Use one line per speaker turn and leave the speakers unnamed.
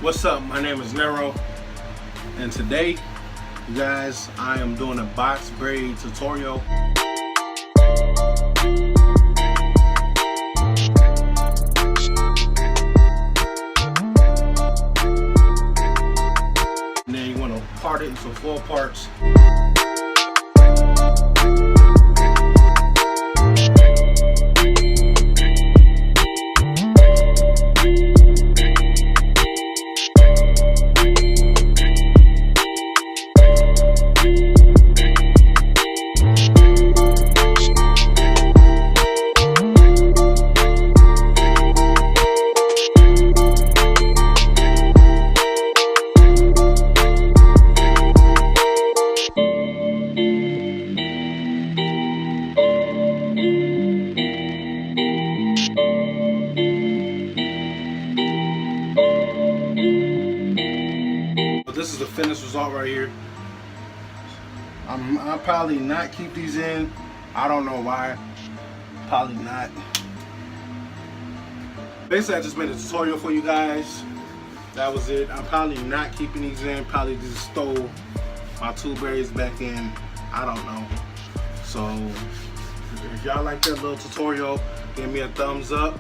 What's up? My name is Nero, and today, you guys, I am doing a box braid tutorial. And then you want to part it into 4 parts. This is the finished result right here. I'll probably not keep these in. I don't know why. Probably not. Basically, I just made a tutorial for you guys. That was it. I'm probably not keeping these in. Probably just stole my 2 braids back in. I don't know. So if y'all like that little tutorial, give me a thumbs up.